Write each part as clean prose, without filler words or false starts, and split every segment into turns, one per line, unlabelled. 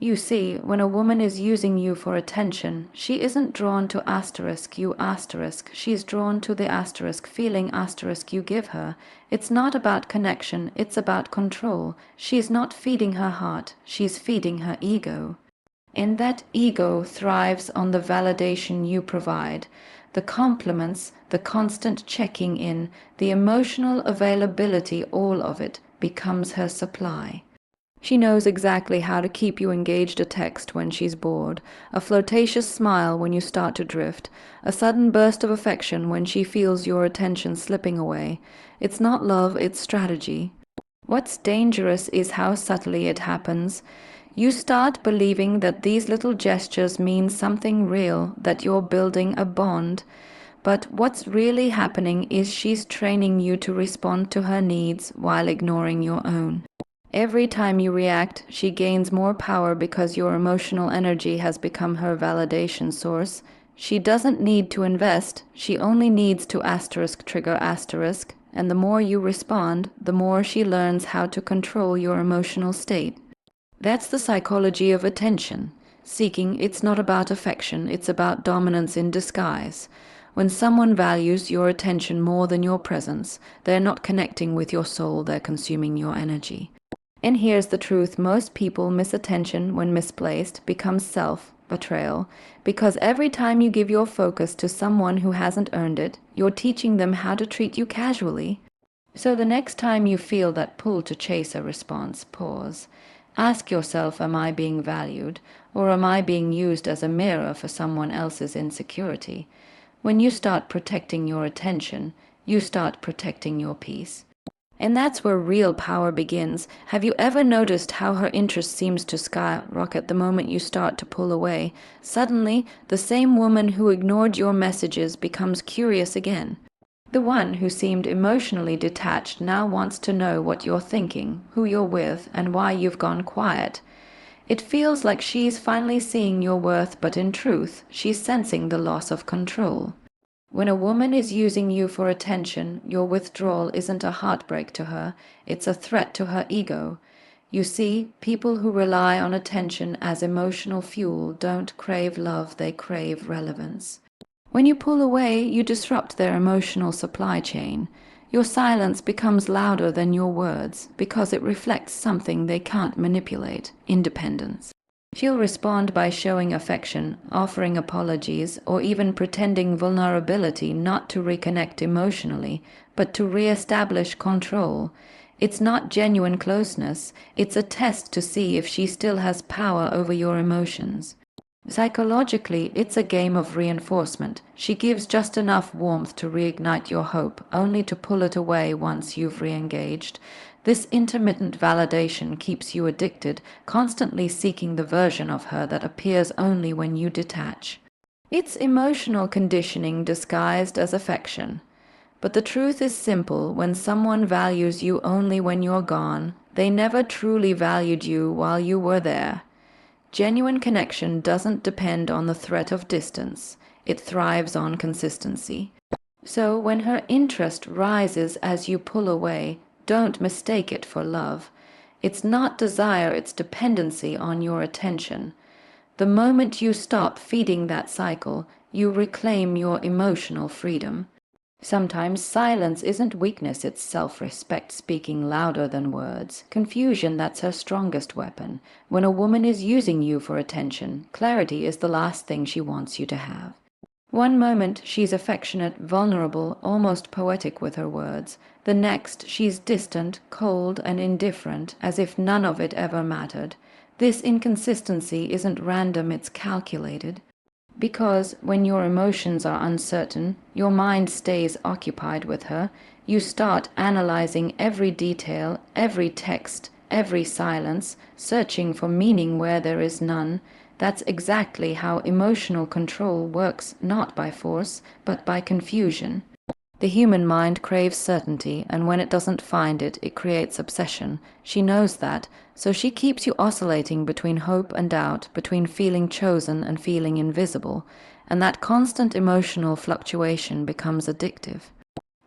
You see, when a woman is using you for attention, she isn't drawn to asterisk you asterisk. She's drawn to the asterisk feeling asterisk you give her. It's not about connection, it's about control. She's not feeding her heart, she's feeding her ego. And that ego thrives on the validation you provide, the compliments, the constant checking in, the emotional availability, all of it becomes her supply. She knows exactly how to keep you engaged. A text when she's bored, a flirtatious smile when you start to drift, a sudden burst of affection when she feels your attention slipping away. It's not love, it's strategy. What's dangerous is how subtly it happens. You start believing that these little gestures mean something real, that you're building a bond. But what's really happening is she's training you to respond to her needs while ignoring your own. Every time you react, she gains more power because your emotional energy has become her validation source. She doesn't need to invest, she only needs to asterisk trigger asterisk, and the more you respond, the more she learns how to control your emotional state. That's the psychology of attention. Seeking, it's not about affection, it's about dominance in disguise. When someone values your attention more than your presence, they're not connecting with your soul, they're consuming your energy. And here's the truth, most people miss attention when misplaced, becomes self-betrayal, because every time you give your focus to someone who hasn't earned it, you're teaching them how to treat you casually. So the next time you feel that pull to chase a response, pause. Ask yourself, am I being valued, or am I being used as a mirror for someone else's insecurity? When you start protecting your attention, you start protecting your peace. And that's where real power begins. Have you ever noticed how her interest seems to skyrocket the moment you start to pull away? Suddenly, the same woman who ignored your messages becomes curious again. The one who seemed emotionally detached now wants to know what you're thinking, who you're with, and why you've gone quiet. It feels like she's finally seeing your worth, but in truth, she's sensing the loss of control. When a woman is using you for attention, your withdrawal isn't a heartbreak to her, it's a threat to her ego. You see, people who rely on attention as emotional fuel don't crave love, they crave relevance. When you pull away, you disrupt their emotional supply chain. Your silence becomes louder than your words because it reflects something they can't manipulate: independence. She'll respond by showing affection, offering apologies, or even pretending vulnerability, not to reconnect emotionally, but to re-establish control. It's not genuine closeness, it's a test to see if she still has power over your emotions. Psychologically, it's a game of reinforcement. She gives just enough warmth to reignite your hope, only to pull it away once you've re-engaged. This intermittent validation keeps you addicted, constantly seeking the version of her that appears only when you detach. It's emotional conditioning disguised as affection. But the truth is simple: when someone values you only when you're gone, they never truly valued you while you were there. Genuine connection doesn't depend on the threat of distance. It thrives on consistency. So when her interest rises as you pull away, don't mistake it for love. It's not desire, it's dependency on your attention. The moment you stop feeding that cycle, you reclaim your emotional freedom. Sometimes silence isn't weakness, it's self-respect speaking louder than words. Confusion, that's her strongest weapon. When a woman is using you for attention, clarity is the last thing she wants you to have. One moment she's affectionate, vulnerable, almost poetic with her words. The next she's distant, cold, and indifferent, as if none of it ever mattered. This inconsistency isn't random, it's calculated. Because when your emotions are uncertain, your mind stays occupied with her. You start analyzing every detail, every text, every silence, searching for meaning where there is none. That's exactly how emotional control works, not by force, but by confusion. The human mind craves certainty, and when it doesn't find it, it creates obsession. She knows that, so she keeps you oscillating between hope and doubt, between feeling chosen and feeling invisible, and that constant emotional fluctuation becomes addictive.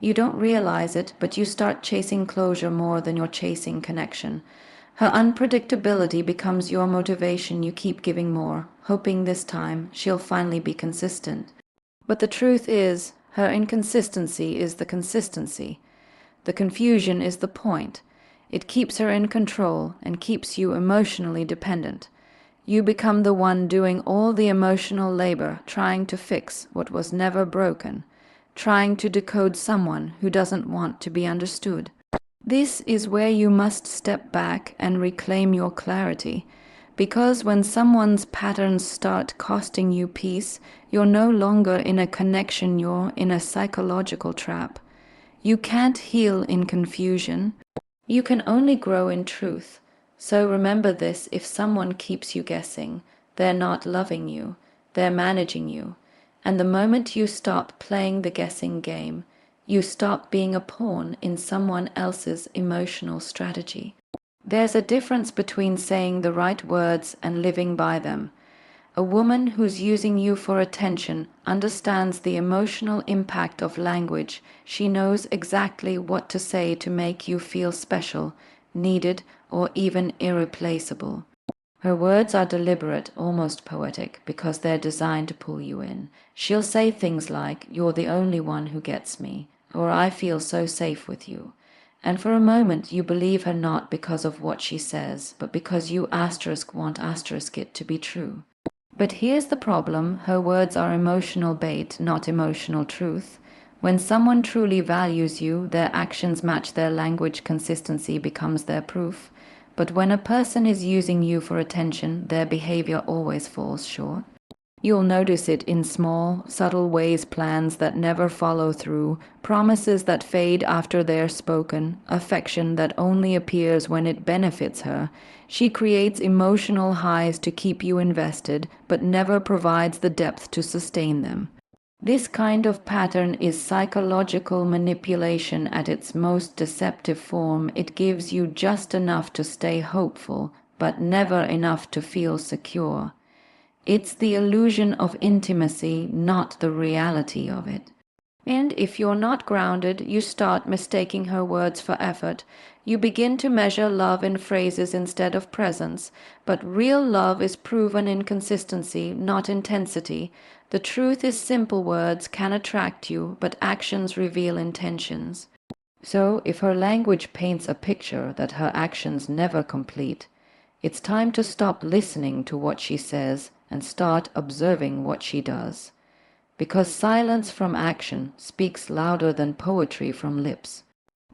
You don't realize it, but you start chasing closure more than you're chasing connection. Her unpredictability becomes your motivation. You keep giving more, hoping this time she'll finally be consistent. But the truth is, her inconsistency is the consistency. The confusion is the point. It keeps her in control and keeps you emotionally dependent. You become the one doing all the emotional labor, trying to fix what was never broken, trying to decode someone who doesn't want to be understood. This is where you must step back and reclaim your clarity, because when someone's patterns start costing you peace, you're no longer in a connection, you're in a psychological trap. You can't heal in confusion. You can only grow in truth. So remember this: if someone keeps you guessing, they're not loving you, they're managing you. And the moment you stop playing the guessing game, you stop being a pawn in someone else's emotional strategy. There's a difference between saying the right words and living by them. A woman who's using you for attention understands the emotional impact of language. She knows exactly what to say to make you feel special, needed, or even irreplaceable. Her words are deliberate, almost poetic, because they're designed to pull you in. She'll say things like, "You're the only one who gets me," or "I feel so safe with you." And for a moment you believe her not because of what she says, but because you want it to be true. But here's the problem: her words are emotional bait, not emotional truth. When someone truly values you, their actions match their language, consistency becomes their proof. But when a person is using you for attention, their behavior always falls short. You'll notice it in small, subtle ways: plans that never follow through, promises that fade after they're spoken, affection that only appears when it benefits her. She creates emotional highs to keep you invested, but never provides the depth to sustain them. This kind of pattern is psychological manipulation at its most deceptive form. It gives you just enough to stay hopeful, but never enough to feel secure. It's the illusion of intimacy, not the reality of it. And if you're not grounded, you start mistaking her words for effort. You begin to measure love in phrases instead of presence. But real love is proven in consistency, not intensity. The truth is, simple words can attract you, but actions reveal intentions. So, if her language paints a picture that her actions never complete, it's time to stop listening to what she says and start observing what she does. Because silence from action speaks louder than poetry from lips.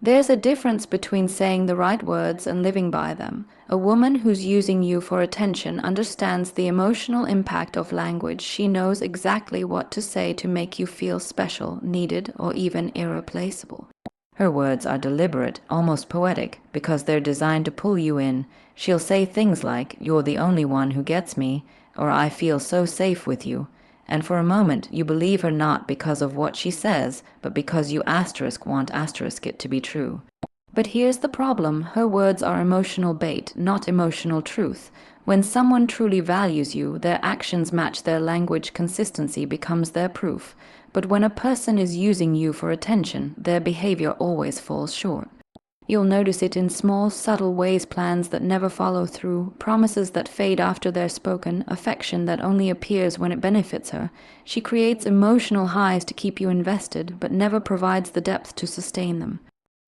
There's a difference between saying the right words and living by them. A woman who's using you for attention understands the emotional impact of language. She knows exactly what to say to make you feel special, needed, or even irreplaceable. Her words are deliberate, almost poetic, because they're designed to pull you in. She'll say things like, "You're the only one who gets me," or "I feel so safe with you." And for a moment you believe her not because of what she says, but because you want it to be true. But here's the problem: her words are emotional bait, not emotional truth. When someone truly values you, their actions match their language, consistency becomes their proof. But when a person is using you for attention, their behavior always falls short. You'll notice it in small, subtle ways: plans that never follow through, promises that fade after they're spoken, affection that only appears when it benefits her. She creates emotional highs to keep you invested, but never provides the depth to sustain them.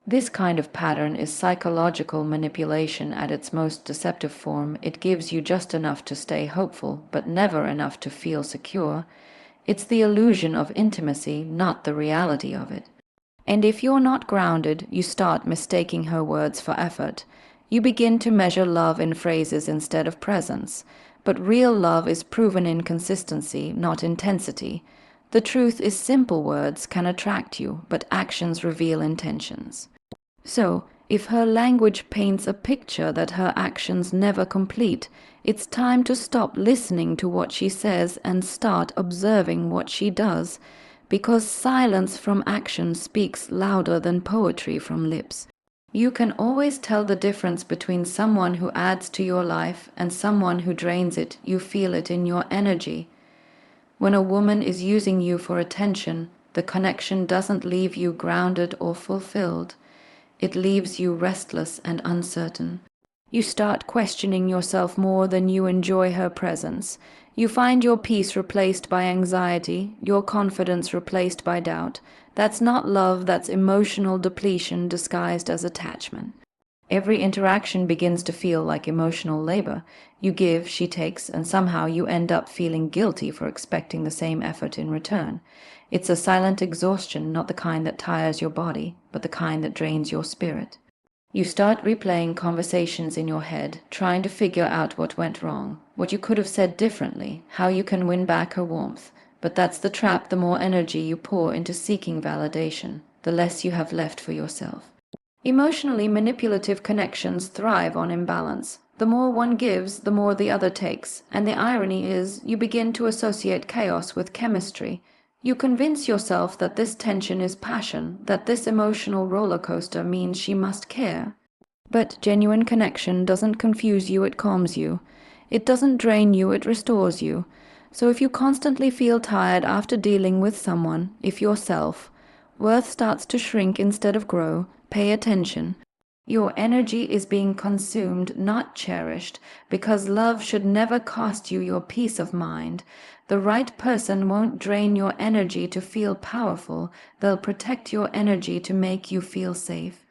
This kind of pattern is psychological manipulation at its most deceptive form. It gives you just enough to stay hopeful, but never enough to feel secure. It's the illusion of intimacy, not the reality of it. And if you're not grounded, you start mistaking her words for effort. You begin to measure love in phrases instead of presence. But real love is proven in consistency, not intensity. The truth is, simple words can attract you, but actions reveal intentions. So, if her language paints a picture that her actions never complete, it's time to stop listening to what she says and start observing what she does. Because silence from action speaks louder than poetry from lips. You can always tell the difference between someone who adds to your life and someone who drains it. You feel it in your energy. When a woman is using you for attention, the connection doesn't leave you grounded or fulfilled. It leaves you restless and uncertain. You start questioning yourself more than you enjoy her presence. You find your peace replaced by anxiety, your confidence replaced by doubt. That's not love, that's emotional depletion disguised as attachment. Every interaction begins to feel like emotional labor. You give, she takes, and somehow you end up feeling guilty for expecting the same effort in return. It's a silent exhaustion, not the kind that tires your body, but the kind that drains your spirit. You start replaying conversations in your head, trying to figure out what went wrong, what you could have said differently, how you can win back her warmth. But that's the trap. The more energy you pour into seeking validation, the less you have left for yourself. Emotionally manipulative connections thrive on imbalance. The more one gives, the more the other takes, and the irony is you begin to associate chaos with chemistry. You convince yourself that this tension is passion, that this emotional roller coaster means she must care. But genuine connection doesn't confuse you, it calms you. It doesn't drain you, it restores you. So if you constantly feel tired after dealing with someone, if yourself, worth starts to shrink instead of grow, pay attention. Your energy is being consumed, not cherished, because love should never cost you your peace of mind. The right person won't drain your energy to feel powerful. They'll protect your energy to make you feel safe.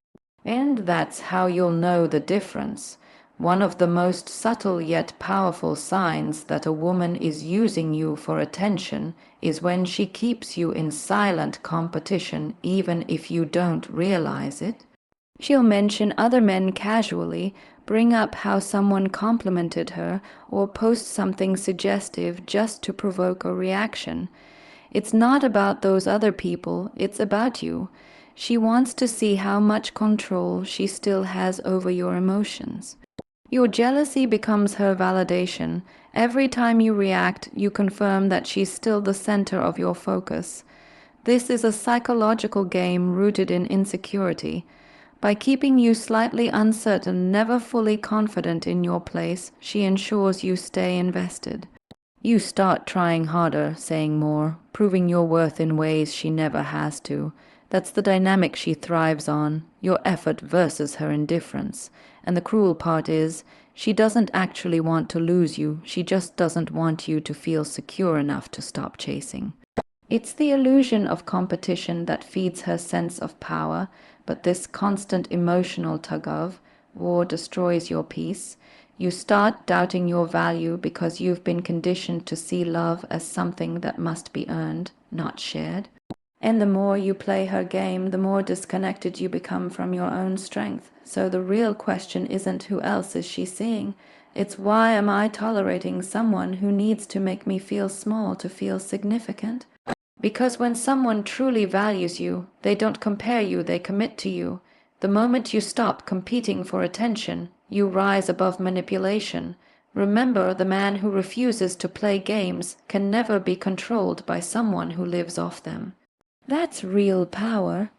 And that's how you'll know the difference. One of the most subtle yet powerful signs that a woman is using you for attention is when she keeps you in silent competition, even if you don't realize it. She'll mention other men casually, bring up how someone complimented her, or post something suggestive just to provoke a reaction. It's not about those other people, it's about you. She wants to see how much control she still has over your emotions. Your jealousy becomes her validation. Every time you react, you confirm that she's still the center of your focus. This is a psychological game rooted in insecurity. By keeping you slightly uncertain, never fully confident in your place, she ensures you stay invested. You start trying harder, saying more, proving your worth in ways she never has to. That's the dynamic she thrives on, your effort versus her indifference. And the cruel part is, she doesn't actually want to lose you, she just doesn't want you to feel secure enough to stop chasing. It's the illusion of competition that feeds her sense of power, but this constant emotional tug-of-war destroys your peace. You start doubting your value because you've been conditioned to see love as something that must be earned, not shared. And the more you play her game, the more disconnected you become from your own strength. So the real question isn't who else is she seeing, it's why am I tolerating someone who needs to make me feel small to feel significant? Because when someone truly values you, they don't compare you, they commit to you. The moment you stop competing for attention, you rise above manipulation. Remember, the man who refuses to play games can never be controlled by someone who lives off them. That's real power.